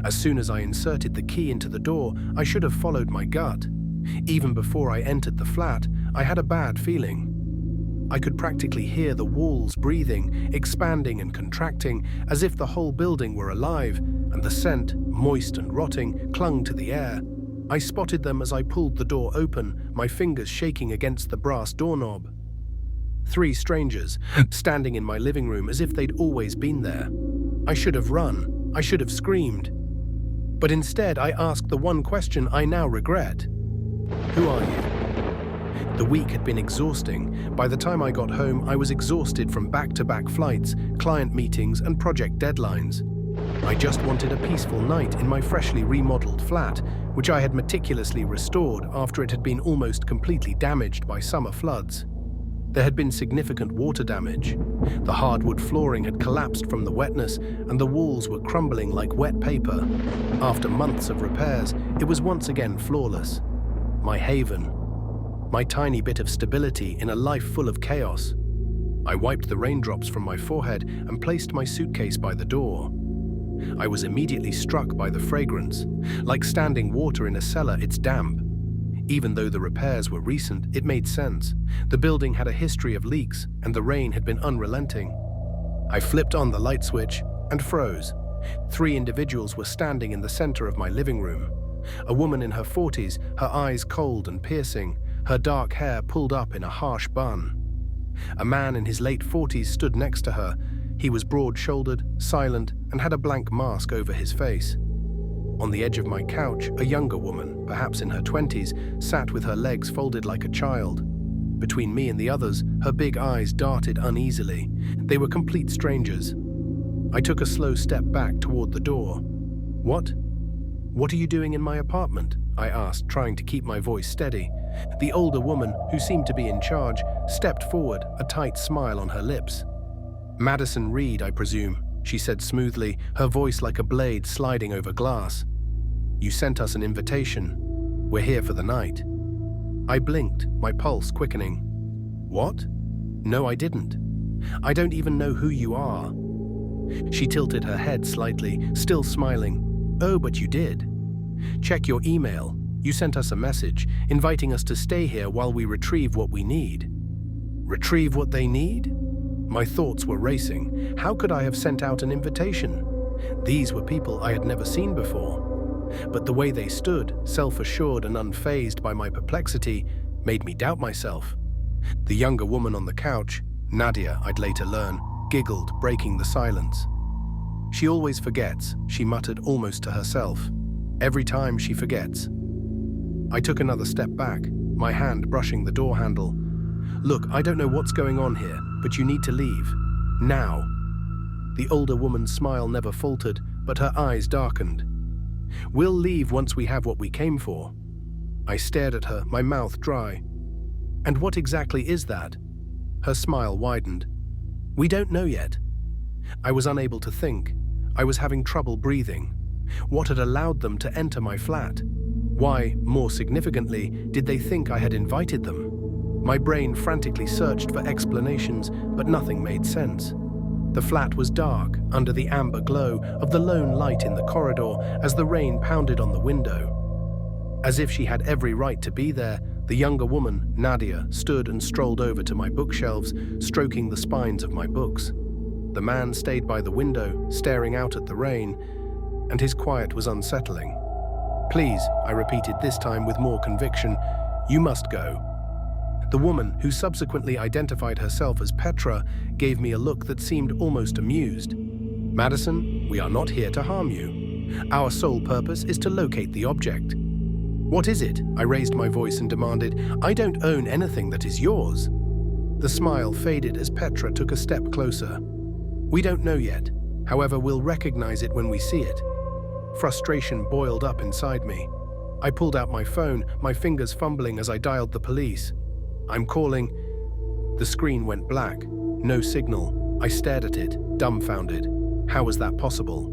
As soon as I inserted the key into the door, I should have followed my gut. Even before I entered the flat, I had a bad feeling. I could practically hear the walls breathing, expanding and contracting, as if the whole building were alive, and the scent, moist and rotting, clung to the air. I spotted them as I pulled the door open, my fingers shaking against the brass doorknob. 3 strangers, standing in my living room as if they'd always been there. I should have run. I should have screamed. But instead, I asked the one question I now regret. Who are you? The week had been exhausting. By the time I got home, I was exhausted from back-to-back flights, client meetings, and project deadlines. I just wanted a peaceful night in my freshly remodeled flat, which I had meticulously restored after it had been almost completely damaged by summer floods. There had been significant water damage. The hardwood flooring had collapsed from the wetness, and the walls were crumbling like wet paper. After months of repairs, it was once again flawless. My haven. My tiny bit of stability in a life full of chaos. I wiped the raindrops from my forehead and placed my suitcase by the door. I was immediately struck by the fragrance. Like standing water in a cellar, it's damp. Even though the repairs were recent, it made sense. The building had a history of leaks, and the rain had been unrelenting. I flipped on the light switch and froze. 3 individuals were standing in the center of my living room. A woman in her 40s, her eyes cold and piercing, her dark hair pulled up in a harsh bun. A man in his late 40s stood next to her. He was broad-shouldered, silent, and had a blank mask over his face. On the edge of my couch, a younger woman, perhaps in her 20s, sat with her legs folded like a child. Between me and the others, her big eyes darted uneasily. They were complete strangers. I took a slow step back toward the door. What? What are you doing in my apartment? I asked, trying to keep my voice steady. The older woman, who seemed to be in charge, stepped forward, a tight smile on her lips. Madison Reed, I presume, she said smoothly, her voice like a blade sliding over glass. You sent us an invitation. We're here for the night. I blinked, my pulse quickening. What? No, I didn't. I don't even know who you are. She tilted her head slightly, still smiling. Oh, but you did. Check your email. You sent us a message, inviting us to stay here while we retrieve what we need. Retrieve what they need? My thoughts were racing. How could I have sent out an invitation? These were people I had never seen before. But the way they stood, self-assured and unfazed by my perplexity, made me doubt myself. The younger woman on the couch, Nadia, I'd later learn, giggled, breaking the silence. She always forgets, she muttered almost to herself. Every time she forgets. I took another step back, my hand brushing the door handle. Look, I don't know what's going on here, but you need to leave. Now. The older woman's smile never faltered, but her eyes darkened. We'll leave once we have what we came for. I stared at her, my mouth dry. And what exactly is that? Her smile widened. We don't know yet. I was unable to think. I was having trouble breathing. What had allowed them to enter my flat? Why, more significantly, did they think I had invited them? My brain frantically searched for explanations, but nothing made sense. The flat was dark, under the amber glow of the lone light in the corridor as the rain pounded on the window. As if she had every right to be there, the younger woman, Nadia, stood and strolled over to my bookshelves, stroking the spines of my books. The man stayed by the window, staring out at the rain, and his quiet was unsettling. Please, I repeated this time with more conviction, you must go. The woman, who subsequently identified herself as Petra, gave me a look that seemed almost amused. Madison, we are not here to harm you. Our sole purpose is to locate the object. What is it? I raised my voice and demanded. I don't own anything that is yours. The smile faded as Petra took a step closer. We don't know yet. However, we'll recognize it when we see it. Frustration boiled up inside me. I pulled out my phone, my fingers fumbling as I dialed the police. I'm calling. The screen went black. No signal. I stared at it, dumbfounded. How was that possible?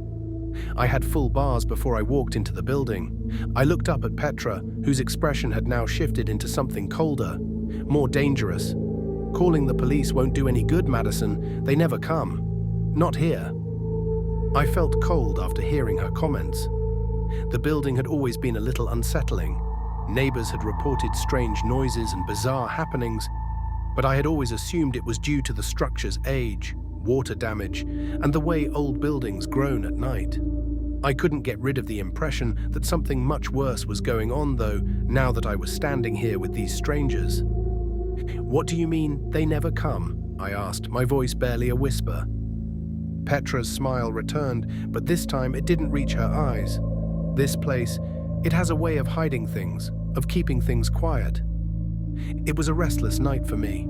I had full bars before I walked into the building. I looked up at Petra, whose expression had now shifted into something colder, more dangerous. Calling the police won't do any good, Madison. They never come. Not here. I felt cold after hearing her comments. The building had always been a little unsettling. Neighbors had reported strange noises and bizarre happenings, but I had always assumed it was due to the structure's age, water damage, and the way old buildings groan at night. I couldn't get rid of the impression that something much worse was going on, though, now that I was standing here with these strangers. "What do you mean, they never come?" I asked, my voice barely a whisper. Petra's smile returned, but this time it didn't reach her eyes. This place, it has a way of hiding things, of keeping things quiet. It was a restless night for me.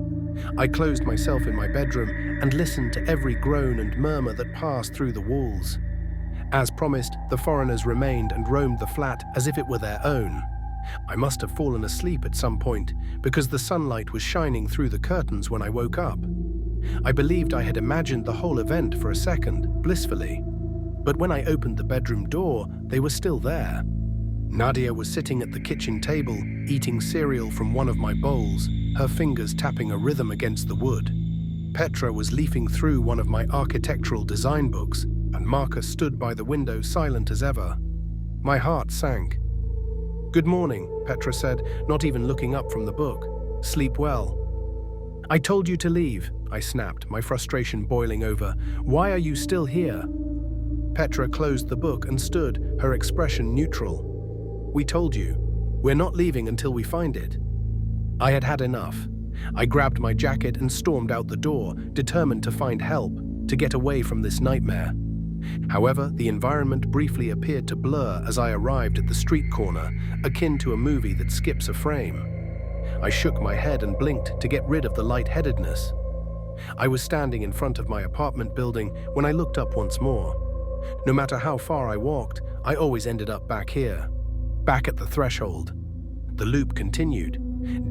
I closed myself in my bedroom and listened to every groan and murmur that passed through the walls. As promised, the foreigners remained and roamed the flat as if it were their own. I must have fallen asleep at some point, because the sunlight was shining through the curtains when I woke up. I believed I had imagined the whole event for a second, blissfully. But when I opened the bedroom door, they were still there. Nadia was sitting at the kitchen table, eating cereal from one of my bowls, her fingers tapping a rhythm against the wood. Petra was leafing through one of my architectural design books, and Marcus stood by the window silent as ever. My heart sank. "Good morning," Petra said, not even looking up from the book. "Sleep well." "I told you to leave," I snapped, my frustration boiling over. "Why are you still here?" Petra closed the book and stood, her expression neutral. "We told you. We're not leaving until we find it." I had had enough. I grabbed my jacket and stormed out the door, determined to find help, to get away from this nightmare. However, the environment briefly appeared to blur as I arrived at the street corner, akin to a movie that skips a frame. I shook my head and blinked to get rid of the lightheadedness. I was standing in front of my apartment building when I looked up once more. No matter how far I walked, I always ended up back here, back at the threshold. The loop continued.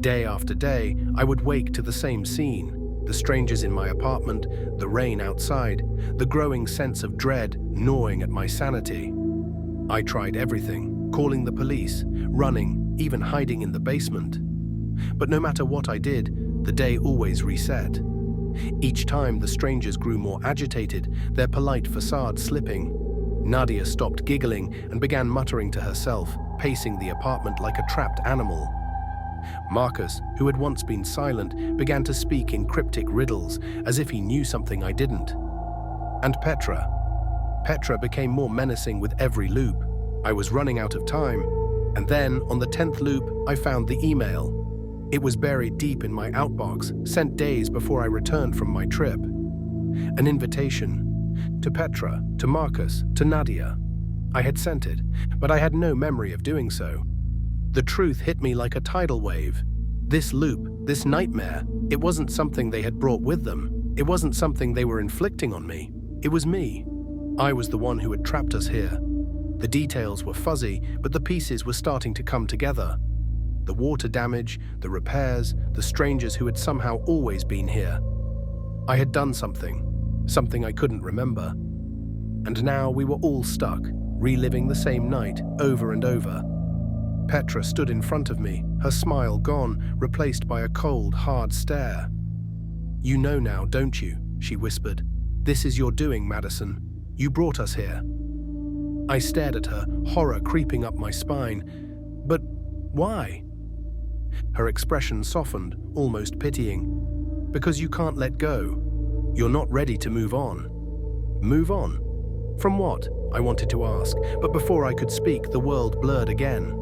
Day after day, I would wake to the same scene. The strangers in my apartment, the rain outside, the growing sense of dread gnawing at my sanity. I tried everything, calling the police, running, even hiding in the basement. But no matter what I did, the day always reset. Each time the strangers grew more agitated, their polite facade slipping. Nadia stopped giggling and began muttering to herself, pacing the apartment like a trapped animal. Marcus, who had once been silent, began to speak in cryptic riddles, as if he knew something I didn't. And Petra. Petra became more menacing with every loop. I was running out of time, and then, on the 10th loop, I found the email. It was buried deep in my outbox, sent days before I returned from my trip. An invitation. To Petra, to Marcus, to Nadia. I had sent it, but I had no memory of doing so. The truth hit me like a tidal wave. This loop, this nightmare, it wasn't something they had brought with them. It wasn't something they were inflicting on me. It was me. I was the one who had trapped us here. The details were fuzzy, but the pieces were starting to come together. The water damage, the repairs, the strangers who had somehow always been here. I had done something I couldn't remember. And now we were all stuck, reliving the same night over and over. Petra stood in front of me, her smile gone, replaced by a cold, hard stare. "You know now, don't you?" she whispered. "This is your doing, Madison. You brought us here." I stared at her, horror creeping up my spine. "But why?" Her expression softened, almost pitying. "Because you can't let go. You're not ready to move on." "Move on? From what?" I wanted to ask, but before I could speak, the world blurred again.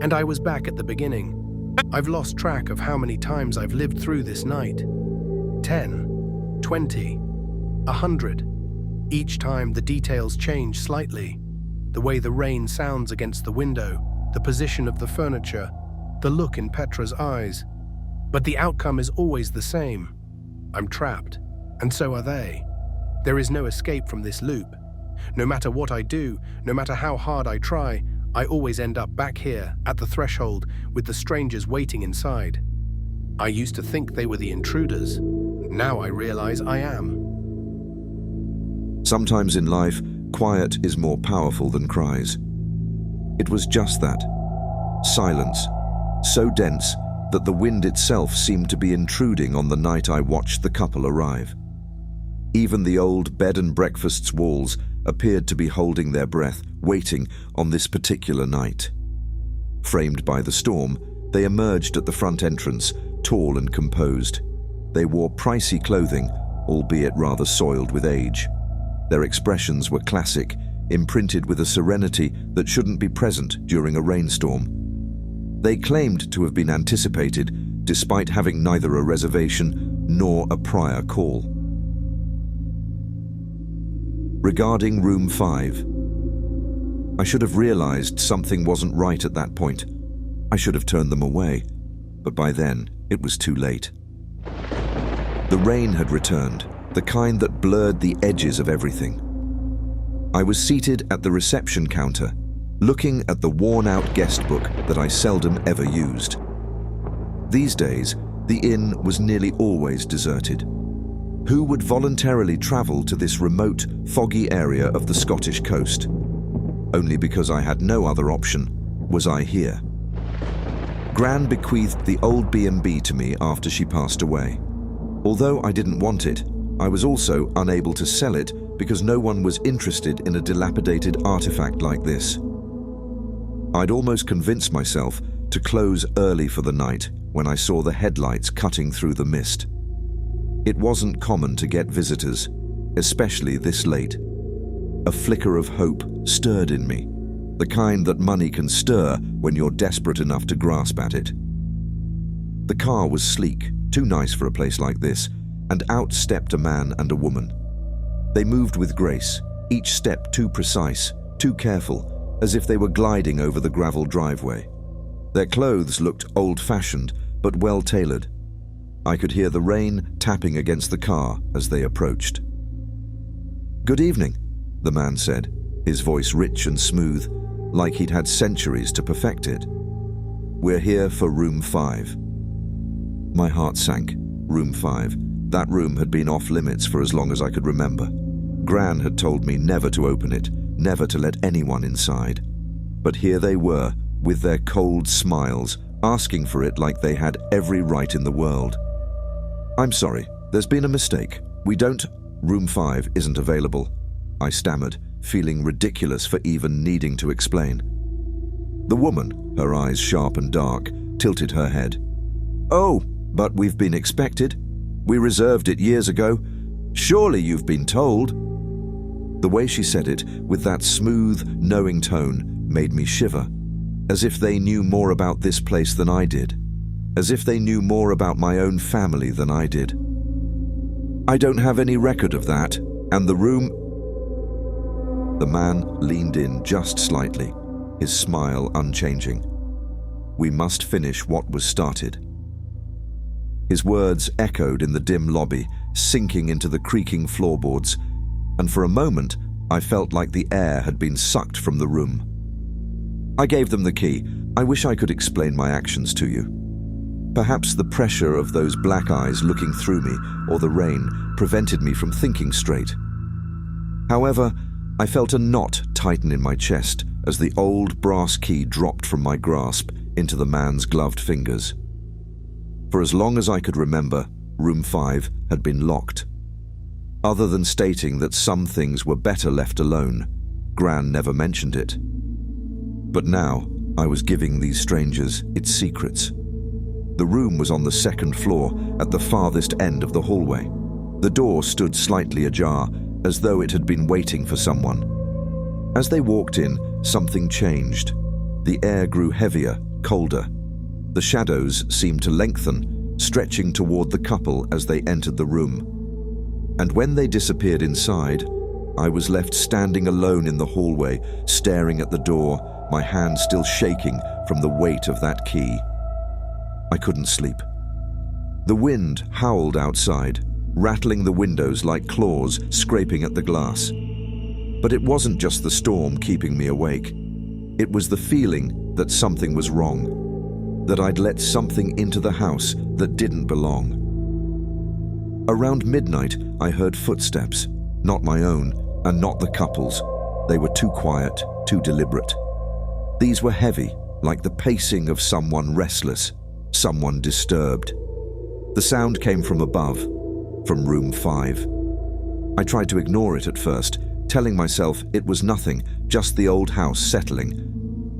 And I was back at the beginning. I've lost track of how many times I've lived through this night. 10, 20, 100. Each time the details change slightly. The way the rain sounds against the window, the position of the furniture, the look in Petra's eyes. But the outcome is always the same. I'm trapped, and so are they. There is no escape from this loop. No matter what I do, no matter how hard I try, I always end up back here, at the threshold, with the strangers waiting inside. I used to think they were the intruders. Now I realize I am. Sometimes in life, quiet is more powerful than cries. It was just that. Silence, so dense that the wind itself seemed to be intruding on the night I watched the couple arrive. Even the old bed and breakfast's walls appeared to be holding their breath, waiting on this particular night. Framed by the storm, they emerged at the front entrance, tall and composed. They wore pricey clothing, albeit rather soiled with age. Their expressions were classic, imprinted with a serenity that shouldn't be present during a rainstorm. They claimed to have been anticipated, despite having neither a reservation nor a prior call. Regarding room 5, I should have realized something wasn't right at that point. I should have turned them away, but by then it was too late. The rain had returned, the kind that blurred the edges of everything. I was seated at the reception counter, looking at the worn-out guest book that I seldom ever used. These days, the inn was nearly always deserted. Who would voluntarily travel to this remote, foggy area of the Scottish coast? Only because I had no other option was I here. Gran bequeathed the old B&B to me after she passed away. Although I didn't want it, I was also unable to sell it because no one was interested in a dilapidated artifact like this. I'd almost convinced myself to close early for the night when I saw the headlights cutting through the mist. It wasn't common to get visitors, especially this late. A flicker of hope stirred in me, the kind that money can stir when you're desperate enough to grasp at it. The car was sleek, too nice for a place like this, and out stepped a man and a woman. They moved with grace, each step too precise, too careful, as if they were gliding over the gravel driveway. Their clothes looked old-fashioned, but well-tailored. I could hear the rain tapping against the car as they approached. "Good evening," the man said, his voice rich and smooth, like he'd had centuries to perfect it. "We're here for room 5. My heart sank. Room 5. That room had been off limits for as long as I could remember. Gran had told me never to open it, never to let anyone inside. But here they were, with their cold smiles, asking for it like they had every right in the world. "I'm sorry, there's been a mistake. We don't... Room 5 isn't available," I stammered, feeling ridiculous for even needing to explain. The woman, her eyes sharp and dark, tilted her head. "Oh, but we've been expected. We reserved it years ago. Surely you've been told." The way she said it, with that smooth, knowing tone, made me shiver, as if they knew more about this place than I did, as if they knew more about my own family than I did. "I don't have any record of that, and the room..." The man leaned in just slightly, his smile unchanging. "We must finish what was started." His words echoed in the dim lobby, sinking into the creaking floorboards, and for a moment I felt like the air had been sucked from the room. I gave them the key. I wish I could explain my actions to you. Perhaps the pressure of those black eyes looking through me, or the rain, prevented me from thinking straight. However, I felt a knot tighten in my chest as the old brass key dropped from my grasp into the man's gloved fingers. For as long as I could remember, room 5 had been locked. Other than stating that some things were better left alone, Gran never mentioned it. But now I was giving these strangers its secrets. The room was on the second floor, at the farthest end of the hallway. The door stood slightly ajar, as though it had been waiting for someone. As they walked in, something changed. The air grew heavier, colder. The shadows seemed to lengthen, stretching toward the couple as they entered the room. And when they disappeared inside, I was left standing alone in the hallway, staring at the door, my hand still shaking from the weight of that key. I couldn't sleep. The wind howled outside, rattling the windows like claws scraping at the glass. But it wasn't just the storm keeping me awake. It was the feeling that something was wrong, that I'd let something into the house that didn't belong. Around midnight, I heard footsteps, not my own, and not the couple's. They were too quiet, too deliberate. These were heavy, like the pacing of someone restless, someone disturbed. The sound came from above, from room 5. I tried to ignore it at first, telling myself it was nothing, just the old house settling.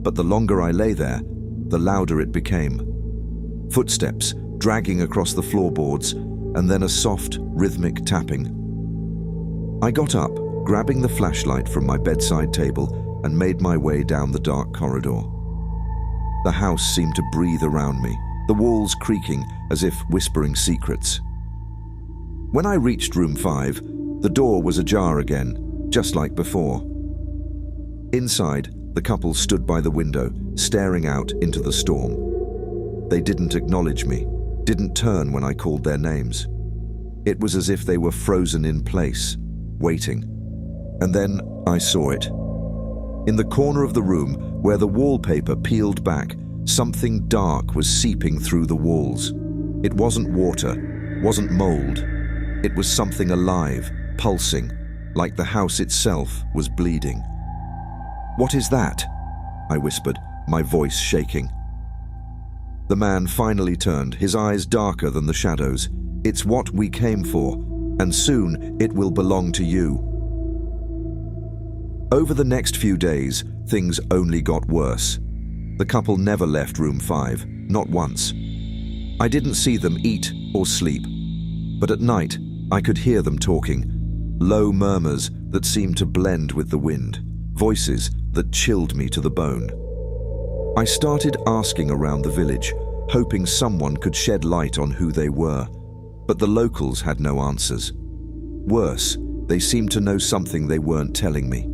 But the longer I lay there, the louder it became. Footsteps dragging across the floorboards, and then a soft, rhythmic tapping. I got up, grabbing the flashlight from my bedside table, and made my way down the dark corridor. The house seemed to breathe around me, the walls creaking as if whispering secrets. When I reached room 5, the door was ajar again, just like before. Inside, the couple stood by the window, staring out into the storm. They didn't acknowledge me, didn't turn when I called their names. It was as if they were frozen in place, waiting. And then I saw it. In the corner of the room, where the wallpaper peeled back, something dark was seeping through the walls. It wasn't water, wasn't mold. It was something alive, pulsing, like the house itself was bleeding. "What is that?" I whispered, my voice shaking. The man finally turned, his eyes darker than the shadows. "It's what we came for, and soon it will belong to you." Over the next few days, things only got worse. The couple never left room 5, not once. I didn't see them eat or sleep, but at night I could hear them talking, low murmurs that seemed to blend with the wind, voices that chilled me to the bone. I started asking around the village, hoping someone could shed light on who they were, but the locals had no answers. Worse, they seemed to know something they weren't telling me.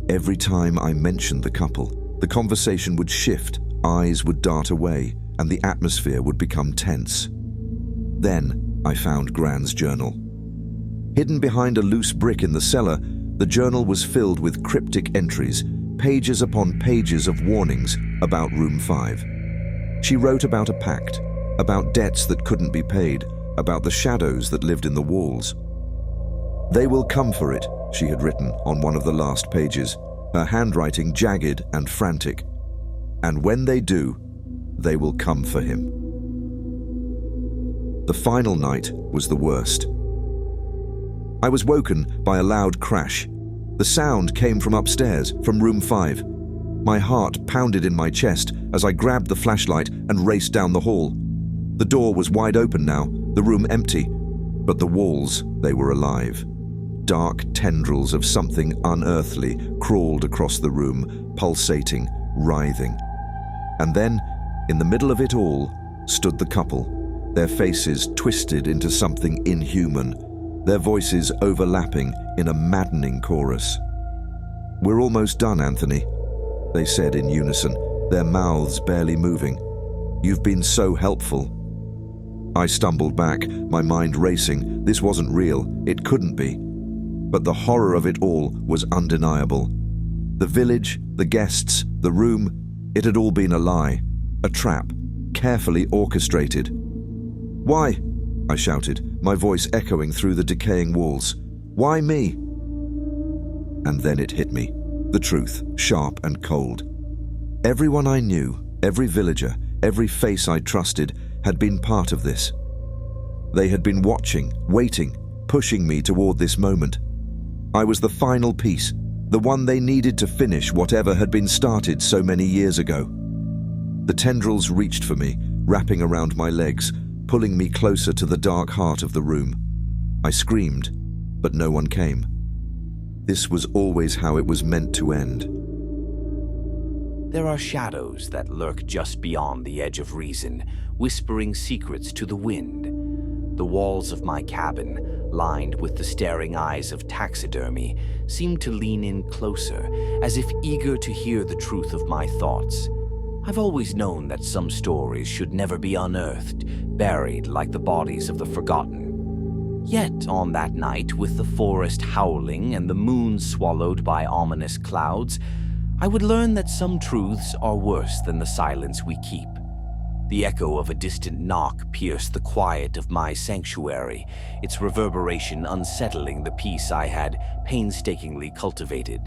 Every time I mentioned the couple, the conversation would shift, eyes would dart away, and the atmosphere would become tense. Then I found Gran's journal. Hidden behind a loose brick in the cellar, the journal was filled with cryptic entries, pages upon pages of warnings about room 5. She wrote about a pact, about debts that couldn't be paid, about the shadows that lived in the walls. "They will come for it," she had written on one of the last pages, her handwriting jagged and frantic. "And when they do, they will come for him." The final night was the worst. I was woken by a loud crash. The sound came from upstairs, from room 5. My heart pounded in my chest as I grabbed the flashlight and raced down the hall. The door was wide open now, the room empty, but the walls, they were alive. Dark tendrils of something unearthly crawled across the room, pulsating, writhing. And then, in the middle of it all, stood the couple, their faces twisted into something inhuman, their voices overlapping in a maddening chorus. "We're almost done, Anthony," they said in unison, their mouths barely moving. "You've been so helpful." I stumbled back, my mind racing. This wasn't real. It couldn't be. But the horror of it all was undeniable. The village, the guests, the room, it had all been a lie, a trap, carefully orchestrated. "Why?" I shouted, my voice echoing through the decaying walls. "Why me?" And then it hit me, the truth, sharp and cold. Everyone I knew, every villager, every face I trusted, had been part of this. They had been watching, waiting, pushing me toward this moment. I was the final piece, the one they needed to finish whatever had been started so many years ago. The tendrils reached for me, wrapping around my legs, pulling me closer to the dark heart of the room. I screamed, but no one came. This was always how it was meant to end. There are shadows that lurk just beyond the edge of reason, whispering secrets to the wind. The walls of my cabin, lined with the staring eyes of taxidermy, seemed to lean in closer, as if eager to hear the truth of my thoughts. I've always known that some stories should never be unearthed, buried like the bodies of the forgotten. Yet on that night, with the forest howling and the moon swallowed by ominous clouds, I would learn that some truths are worse than the silence we keep. The echo of a distant knock pierced the quiet of my sanctuary, its reverberation unsettling the peace I had painstakingly cultivated.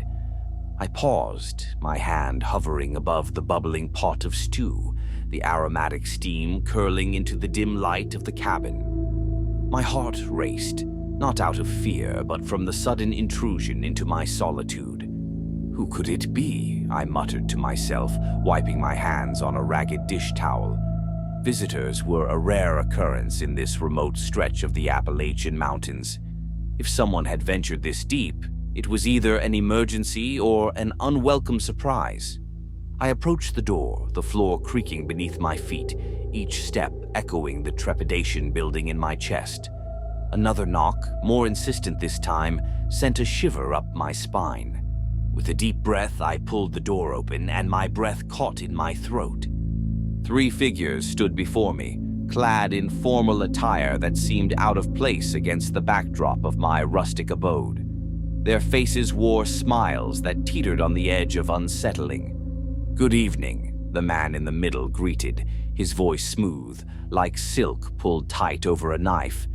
I paused, my hand hovering above the bubbling pot of stew, the aromatic steam curling into the dim light of the cabin. My heart raced, Not out of fear, but from the sudden intrusion into my solitude. Who could it be? I muttered to myself, wiping my hands on a ragged dish towel. Visitors were a rare occurrence in this remote stretch of the Appalachian Mountains. If someone had ventured this deep, it was either an emergency or an unwelcome surprise. I approached the door, the floor creaking beneath my feet, each step echoing the trepidation building in my chest. Another knock, more insistent this time, sent a shiver up my spine. With a deep breath, I pulled the door open, and my breath caught in my throat. 3 figures stood before me, clad in formal attire that seemed out of place against the backdrop of my rustic abode. Their faces wore smiles that teetered on the edge of unsettling. "Good evening," the man in the middle greeted, his voice smooth, like silk pulled tight over a knife.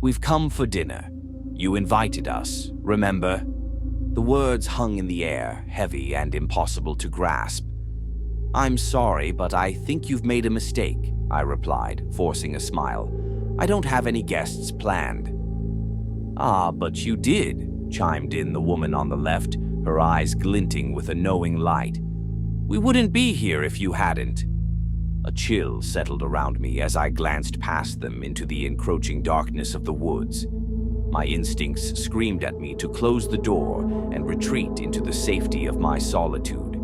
"We've come for dinner. You invited us, remember?" The words hung in the air, heavy and impossible to grasp. "I'm sorry, but I think you've made a mistake," I replied, forcing a smile. "I don't have any guests planned." "Ah, but you did," chimed in the woman on the left, her eyes glinting with a knowing light. "We wouldn't be here if you hadn't." A chill settled around me as I glanced past them into the encroaching darkness of the woods. My instincts screamed at me to close the door and retreat into the safety of my solitude.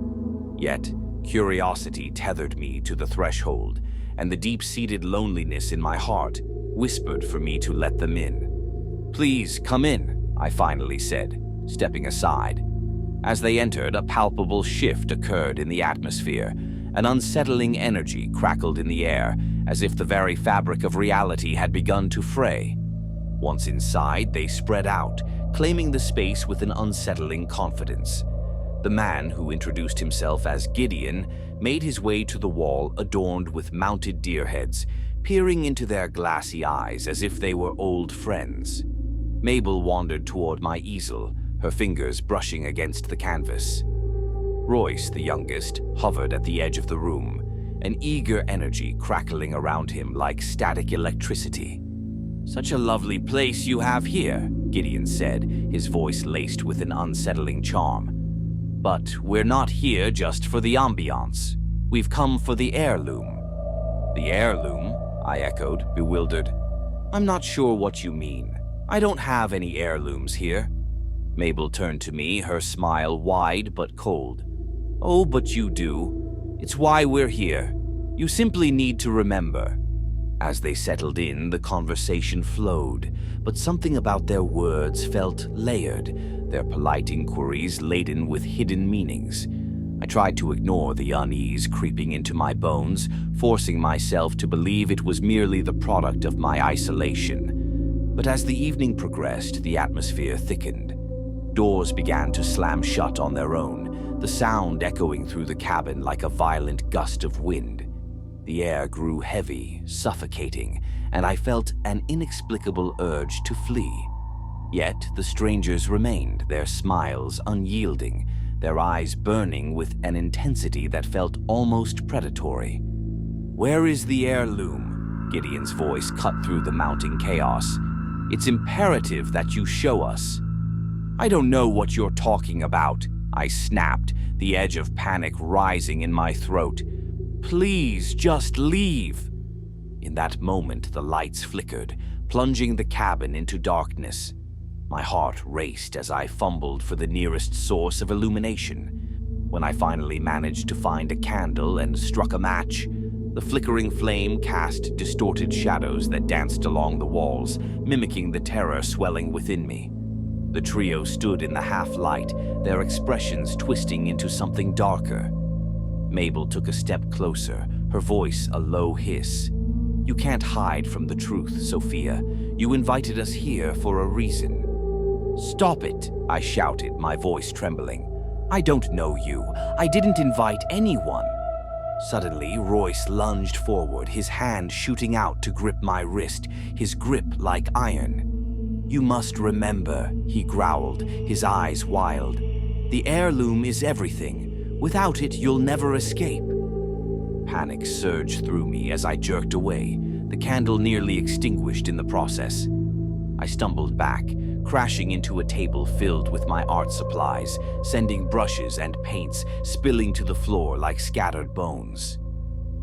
Yet, curiosity tethered me to the threshold, and the deep-seated loneliness in my heart whispered for me to let them in. "Please, come in," I finally said, stepping aside. As they entered, a palpable shift occurred in the atmosphere. An unsettling energy crackled in the air, as if the very fabric of reality had begun to fray. Once inside, they spread out, claiming the space with an unsettling confidence. The man, who introduced himself as Gideon, made his way to the wall adorned with mounted deer heads, peering into their glassy eyes as if they were old friends. Mabel wandered toward my easel, her fingers brushing against the canvas. Royce, the youngest, hovered at the edge of the room, an eager energy crackling around him like static electricity. "Such a lovely place you have here," Gideon said, his voice laced with an unsettling charm. "But we're not here just for the ambiance. We've come for the heirloom." "The heirloom?" I echoed, bewildered. "I'm not sure what you mean. I don't have any heirlooms here." Mabel turned to me, her smile wide but cold. "Oh, but you do. It's why we're here. You simply need to remember." As they settled in, the conversation flowed, but something about their words felt layered, their polite inquiries laden with hidden meanings. I tried to ignore the unease creeping into my bones, forcing myself to believe it was merely the product of my isolation. But as the evening progressed, the atmosphere thickened. Doors began to slam shut on their own, the sound echoing through the cabin like a violent gust of wind. The air grew heavy, suffocating, and I felt an inexplicable urge to flee. Yet the strangers remained, their smiles unyielding, their eyes burning with an intensity that felt almost predatory. "Where is the heirloom?" Gideon's voice cut through the mounting chaos. "It's imperative that you show us." "I don't know what you're talking about," I snapped, the edge of panic rising in my throat. "Please, just leave." In that moment, the lights flickered, plunging the cabin into darkness. My heart raced as I fumbled for the nearest source of illumination. When I finally managed to find a candle and struck a match, the flickering flame cast distorted shadows that danced along the walls, mimicking the terror swelling within me. The trio stood in the half-light, their expressions twisting into something darker. Mabel took a step closer, her voice a low hiss. "You can't hide from the truth, Sophia. You invited us here for a reason." "Stop it," I shouted, my voice trembling. "I don't know you. I didn't invite anyone." Suddenly, Royce lunged forward, his hand shooting out to grip my wrist, his grip like iron. "You must remember," he growled, his eyes wild. "The heirloom is everything. Without it, you'll never escape." Panic surged through me as I jerked away, the candle nearly extinguished in the process. I stumbled back, crashing into a table filled with my art supplies, sending brushes and paints spilling to the floor like scattered bones.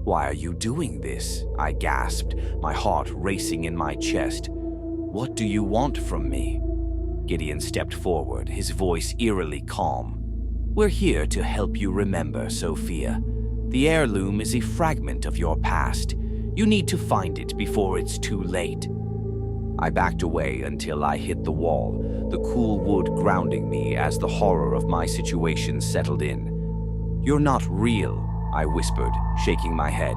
"Why are you doing this?" I gasped, my heart racing in my chest. "What do you want from me?" Gideon stepped forward, his voice eerily calm. "We're here to help you remember, Sophia. The heirloom is a fragment of your past. You need to find it before it's too late." I backed away until I hit the wall, the cool wood grounding me as the horror of my situation settled in. "You're not real," I whispered, shaking my head.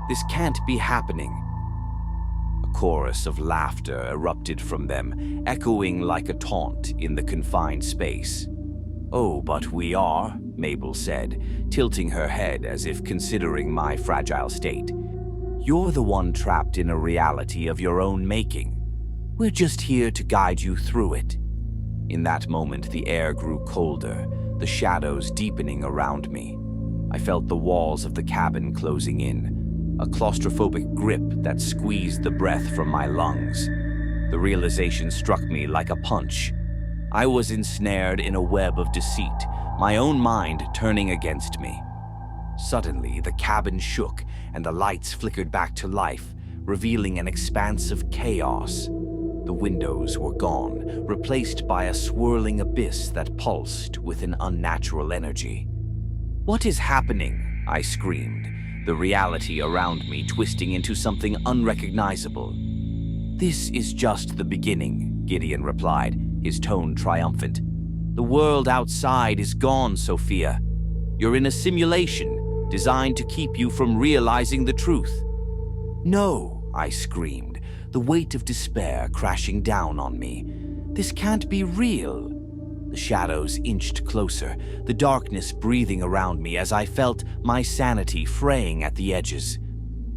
"This can't be happening." A chorus of laughter erupted from them, echoing like a taunt in the confined space. "Oh, but we are," Mabel said, tilting her head as if considering my fragile state. "You're the one trapped in a reality of your own making. We're just here to guide you through it." In that moment, the air grew colder, the shadows deepening around me. I felt the walls of the cabin closing in, a claustrophobic grip that squeezed the breath from my lungs. The realization struck me like a punch. I was ensnared in a web of deceit, my own mind turning against me. Suddenly, the cabin shook and the lights flickered back to life, revealing an expanse of chaos. The windows were gone, replaced by a swirling abyss that pulsed with an unnatural energy. "What is happening?" I screamed, the reality around me twisting into something unrecognizable. "This is just the beginning," Gideon replied, his tone triumphant. "The world outside is gone, Sophia. You're in a simulation designed to keep you from realizing the truth." "No," I screamed, the weight of despair crashing down on me. "This can't be real." The shadows inched closer, the darkness breathing around me as I felt my sanity fraying at the edges.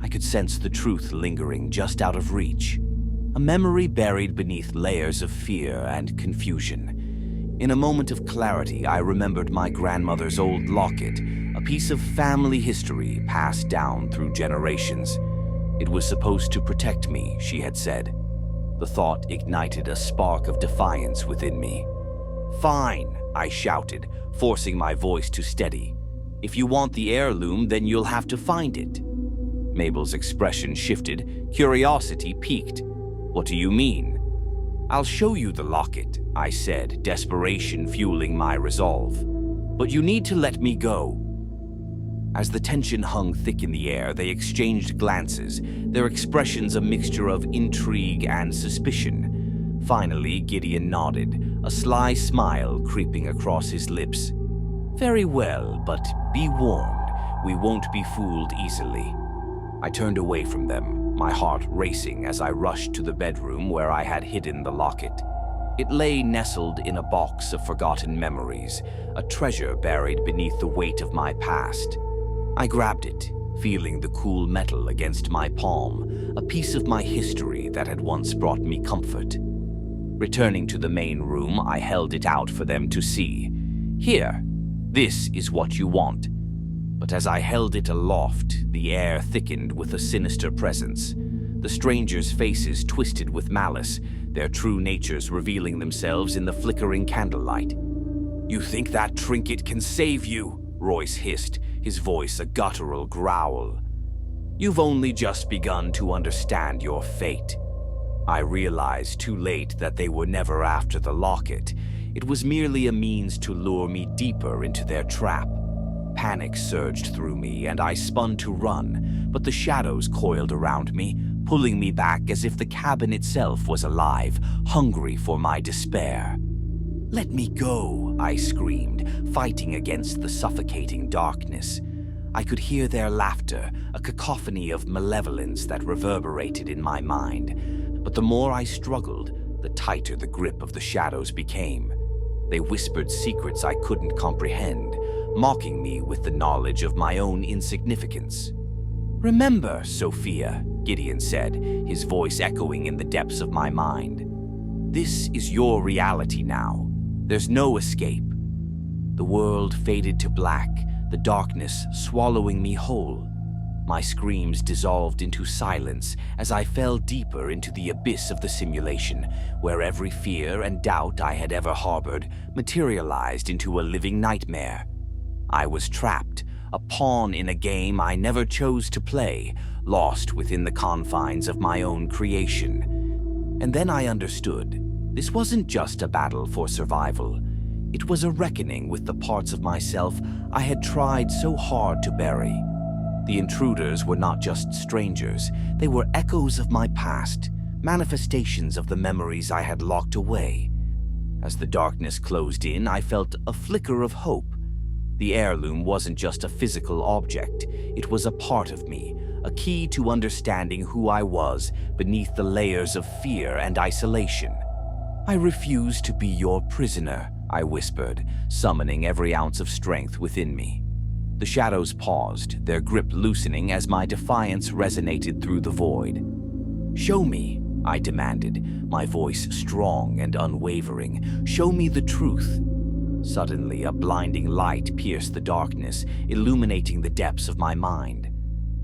I could sense the truth lingering just out of reach, a memory buried beneath layers of fear and confusion. In a moment of clarity, I remembered my grandmother's old locket, a piece of family history passed down through generations. It was supposed to protect me, she had said. The thought ignited a spark of defiance within me. "Fine," I shouted, forcing my voice to steady. "If you want the heirloom, then you'll have to find it." Mabel's expression shifted, curiosity peaked. "What do you mean?" "I'll show you the locket," I said, desperation fueling my resolve. "But you need to let me go." As the tension hung thick in the air, they exchanged glances, their expressions a mixture of intrigue and suspicion. Finally, Gideon nodded, a sly smile creeping across his lips. "Very well, but be warned, we won't be fooled easily." I turned away from them, my heart racing as I rushed to the bedroom where I had hidden the locket. It lay nestled in a box of forgotten memories, a treasure buried beneath the weight of my past. I grabbed it, feeling the cool metal against my palm, a piece of my history that had once brought me comfort. Returning to the main room, I held it out for them to see. "Here, this is what you want." But as I held it aloft, the air thickened with a sinister presence. The strangers' faces twisted with malice, their true natures revealing themselves in the flickering candlelight. "You think that trinket can save you?" Royce hissed, his voice a guttural growl. "You've only just begun to understand your fate." I realized too late that they were never after the locket. It was merely a means to lure me deeper into their trap. Panic surged through me, and I spun to run, but the shadows coiled around me, pulling me back as if the cabin itself was alive, hungry for my despair. "Let me go," I screamed, fighting against the suffocating darkness. I could hear their laughter, a cacophony of malevolence that reverberated in my mind. But the more I struggled, the tighter the grip of the shadows became. They whispered secrets I couldn't comprehend, mocking me with the knowledge of my own insignificance. "Remember, Sophia," Gideon said, his voice echoing in the depths of my mind. "This is your reality now. There's no escape." The world faded to black, the darkness swallowing me whole. My screams dissolved into silence as I fell deeper into the abyss of the simulation, where every fear and doubt I had ever harbored materialized into a living nightmare. I was trapped, a pawn in a game I never chose to play, lost within the confines of my own creation. And then I understood. This wasn't just a battle for survival. It was a reckoning with the parts of myself I had tried so hard to bury. The intruders were not just strangers. They were echoes of my past, manifestations of the memories I had locked away. As the darkness closed in, I felt a flicker of hope. The heirloom wasn't just a physical object. It was a part of me, a key to understanding who I was beneath the layers of fear and isolation. "I refuse to be your prisoner," I whispered, summoning every ounce of strength within me. The shadows paused, their grip loosening as my defiance resonated through the void. "Show me," I demanded, my voice strong and unwavering. "Show me the truth." Suddenly, a blinding light pierced the darkness, illuminating the depths of my mind.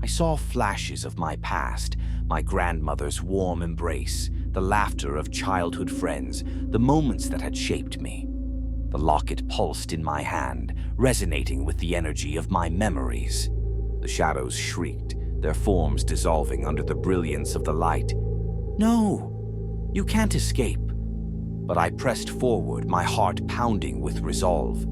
I saw flashes of my past, my grandmother's warm embrace, the laughter of childhood friends, the moments that had shaped me. The locket pulsed in my hand, resonating with the energy of my memories. The shadows shrieked, their forms dissolving under the brilliance of the light. "No, you can't escape." But I pressed forward, my heart pounding with resolve.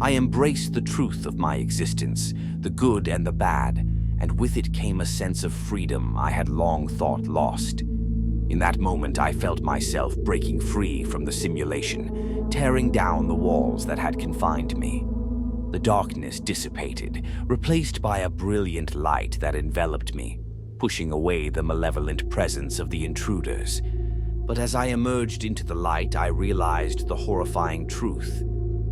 I embraced the truth of my existence, the good and the bad, and with it came a sense of freedom I had long thought lost. In that moment, I felt myself breaking free from the simulation, tearing down the walls that had confined me. The darkness dissipated, replaced by a brilliant light that enveloped me, pushing away the malevolent presence of the intruders. But as I emerged into the light, I realized the horrifying truth.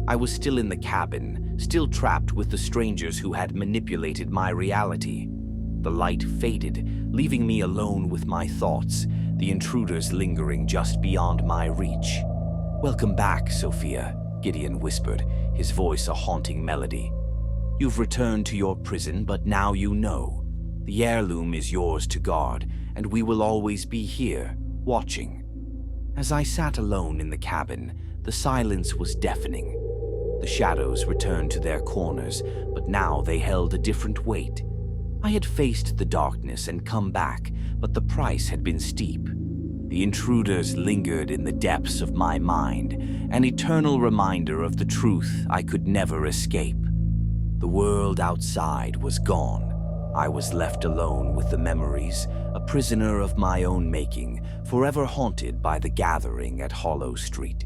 I was still in the cabin, still trapped with the strangers who had manipulated my reality. The light faded, leaving me alone with my thoughts, the intruders lingering just beyond my reach. "Welcome back, Sophia," Gideon whispered, his voice a haunting melody. "You've returned to your prison, but now you know. The heirloom is yours to guard, and we will always be here, watching." As I sat alone in the cabin, the silence was deafening. The shadows returned to their corners, but now they held a different weight. I had faced the darkness and come back, but the price had been steep. The intruders lingered in the depths of my mind, an eternal reminder of the truth I could never escape. The world outside was gone. I was left alone with the memories, a prisoner of my own making, forever haunted by the gathering at Hollow Street.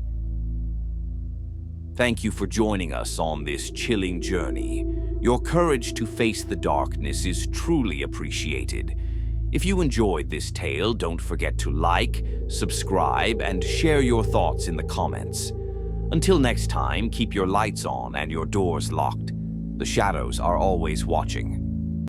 Thank you for joining us on this chilling journey. Your courage to face the darkness is truly appreciated. If you enjoyed this tale, don't forget to like, subscribe, and share your thoughts in the comments. Until next time, keep your lights on and your doors locked. The shadows are always watching.